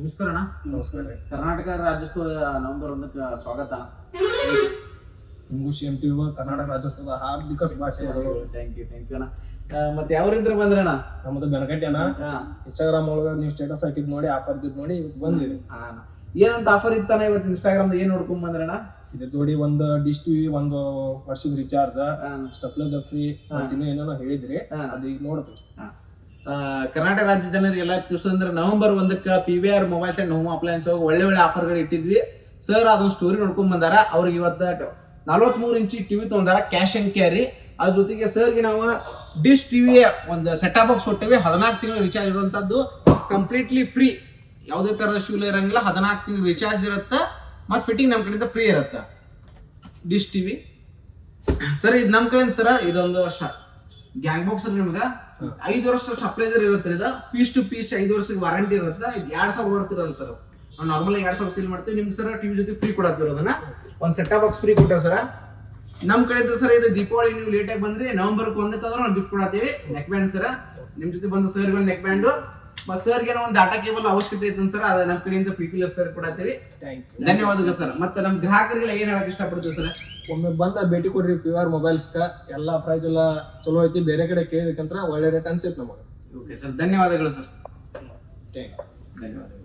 ನಮಸ್ಕಾರ ಅಣ್ಣ. ನಮಸ್ಕಾರ. ಕರ್ನಾಟಕ ರಾಜ್ಯೋತ್ಸವ ನವೆಂಬರ್ 1ಕ್ಕೆ ಸ್ವಾಗತ ಅಣ್ಣ. ನಿಮಗೂ ಸೇಮ್ ಟು ಯು. ಕರ್ನಾಟಕ ರಾಜ್ಯೋತ್ಸವದ ಹಾರ್ದಿಕ ಶುಭಾಶಯಗಳು. ಥ್ಯಾಂಕ್ ಯು ಅಣ್ಣ. ಮತ್ತೆ ಯಾವ್ರಿಂದ ಬಂದ್ರಣ್ಣ? ನಮ್ಮದು ಬೆನಕಟ್ಟಿ ಅಣ್ಣ. ಇನ್ಸ್ಟಾಗ್ರಾಮ್ ಒಳಗೆ ನೀವು ಸ್ಟೇಟಸ್ ಹಾಕಿದ್ ನೋಡಿ, ಆಫರ್ ಇದ್ ನೋಡಿ ಇವತ್ತು ಬಂದಿದೆ. ಏನಂತ ಆಫರ್ ಇತ್ತಾನ ಇವತ್ತು ಇನ್ಸ್ಟಾಗ್ರಾಮ್ ಏನ್ ನೋಡ್ಕೊಂಡ್ ಬಂದ್ರಣ್ಣ? ಇದ್ರ ಜೋಡಿ ಒಂದು ಡಿಶ್ ಟಿವಿ, ಒಂದು ವರ್ಷದ ರಿಚಾರ್ಜ್, ಸ್ಟೆಪ್ಲೈಸರ್ ಫ್ರೀ, ಇನ್ನೂ ಏನೇನೋ ಹೇಳಿದ್ರಿ, ಅದು ಈಗ ನೋಡ್ತೀವಿ. ಕರ್ನಾಟಕ ರಾಜ್ಯ ಜನರಿಗೆಲ್ಲ ತಿಳಿಸಂದ್ರೆ ನವೆಂಬರ್ 1ಕ್ಕೆ PVR mobiles and home appliances ಒಳ್ಳೆ ಆಫರ್ಗಳು ಇಟ್ಟಿದ್ವಿ. ಸರ್ ಅದೊಂದು ಸ್ಟೋರಿ ನೋಡ್ಕೊಂಡ್ ಬಂದಾರ. ಅವ್ರಿಗೆ ಇವತ್ತು 43 ಇಂಚಿ ಟಿವಿ ತಗೊಂಡಾರ, ಕ್ಯಾಶ್ ಅಂಡ್ ಕ್ಯಾರಿ. ಅದ್ರ ಜೊತೆಗೆ ಸರ್ಗೆ ನಾವು ಡಿಶ್ ಟಿವಿ ಒಂದು ಸೆಟ್ ಬಾಕ್ಸ್ ಕೊಟ್ಟೇವಿ. 14 ತಿಂಗಳು ರಿಚಾರ್ಜ್ ಇರುವಂತದ್ದು, ಕಂಪ್ಲೀಟ್ಲಿ ಫ್ರೀ, ಯಾವುದೇ ತರದ ಶೂಲ್ ಇರಂಗಿಲ್ಲ. 14 ತಿಂಗಳು ರಿಚಾರ್ಜ್ ಇರುತ್ತೆ, ಮತ್ತೆ ಫಿಟ್ಟಿಂಗ್ ನಮ್ಮ ಕಡೆಯಿಂದ ಫ್ರೀ ಇರುತ್ತೆ. ಡಿಶ್ ಟಿವಿ ಸರ್, ಇದು ನಮ್ಮ ಕಡೆಯಿಂದ ಸರ್ ಇದೊಂದು ವರ್ಷ ಗ್ಯಾಂಗ್ ಬಾಕ್ಸ್ ನಿಮ್ಗೆ 5 ವರ್ಷ ಸಪ್ಲೈಸರ್ ಇರುತ್ತೆ. ಇದು ಪೀಸ್ ಟು ಪೀಸ್ 5 ವರ್ಷಕ್ಕೆ ವಾರಂಟಿ ಇರುತ್ತೆ. ಇದು 2000 ಬರ್ತಿರೋದು ಸರ್. ನಾವು ನಾರ್ಮಲ್ 2000 ಸೇಲ್ ಮಾಡ್ತೀವಿ. ನಿಮ್ಗೆ ಸರ್ ಟಿವಿ ಜೊತೆ ಫ್ರೀ ಕೊಡತ್ತಿರೋದನ್ನ ಒಂದು ಸೆಟ್ ಬಾಕ್ಸ್ ಫ್ರೀ ಕೊಟ್ಟೇವೆ ಸರ್. ನಮ್ಮ ಕಡೆಯಿಂದ ಸರ್ ಇದು ದೀಪಾವಳಿ ನೀವು ಲೇಟ್ ಆಗಿ ಬಂದ್ರೆ ನವೆಂಬರ್ 1ಕ್ಕೆ ನಾವು ಗಿಫ್ಟ್ ಕೊಡತ್ತೀವಿ. ನೆಕ್ ಬ್ಯಾಂಡ್ ಸರ್, ನಿಮ್ ಜೊತೆ ಬಂದ ಸರ್ ಬಂದು ನೆಕ್ ಬ್ಯಾಂಡ್, ಮತ್ತೆ ಸರ್ಗೆ ಏನೋ ಒಂದು ಡಾಟಾ ಕೇಬಲ್ ಅವಶ್ಯಕತೆ ಐತೆ ಸರ್, ಅದ ನಮ್ಮ ಕಡೆಯಿಂದ ಪ್ರೀತಿ ಸರ್ ಕೊಡತ್ತೀವಿ. ಧನ್ಯವಾದಗಳು ಸರ್. ಮತ್ತೆ ನಮ್ಮ ಗ್ರಾಹಕರಿಗೆಲ್ಲ ಏನ್ ಹೇಳಕ್ ಇಷ್ಟಪಡ್ತೀವಿ ಸರ್? ಒಮ್ಮೆ ಬಂದ ಭೇಟಿ ಕೊಡ್ರಿ PVR ಮೊಬೈಲ್ಸ್. ಎಲ್ಲಾ ಪ್ರೈಸ್ ಎಲ್ಲ ಚಲೋ ಐತಿ. ಬೇರೆ ಕಡೆ ಕೇಳಿದಕ್ಕಂತ ಒಳ್ಳೆ ರೇಟ್ ಅನ್ಸೈತಿ ನಮಗೆ. ಓಕೆ ಸರ್, ಧನ್ಯವಾದಗಳು ಸರ್. Thank you. ಧನ್ಯವಾದಗಳು.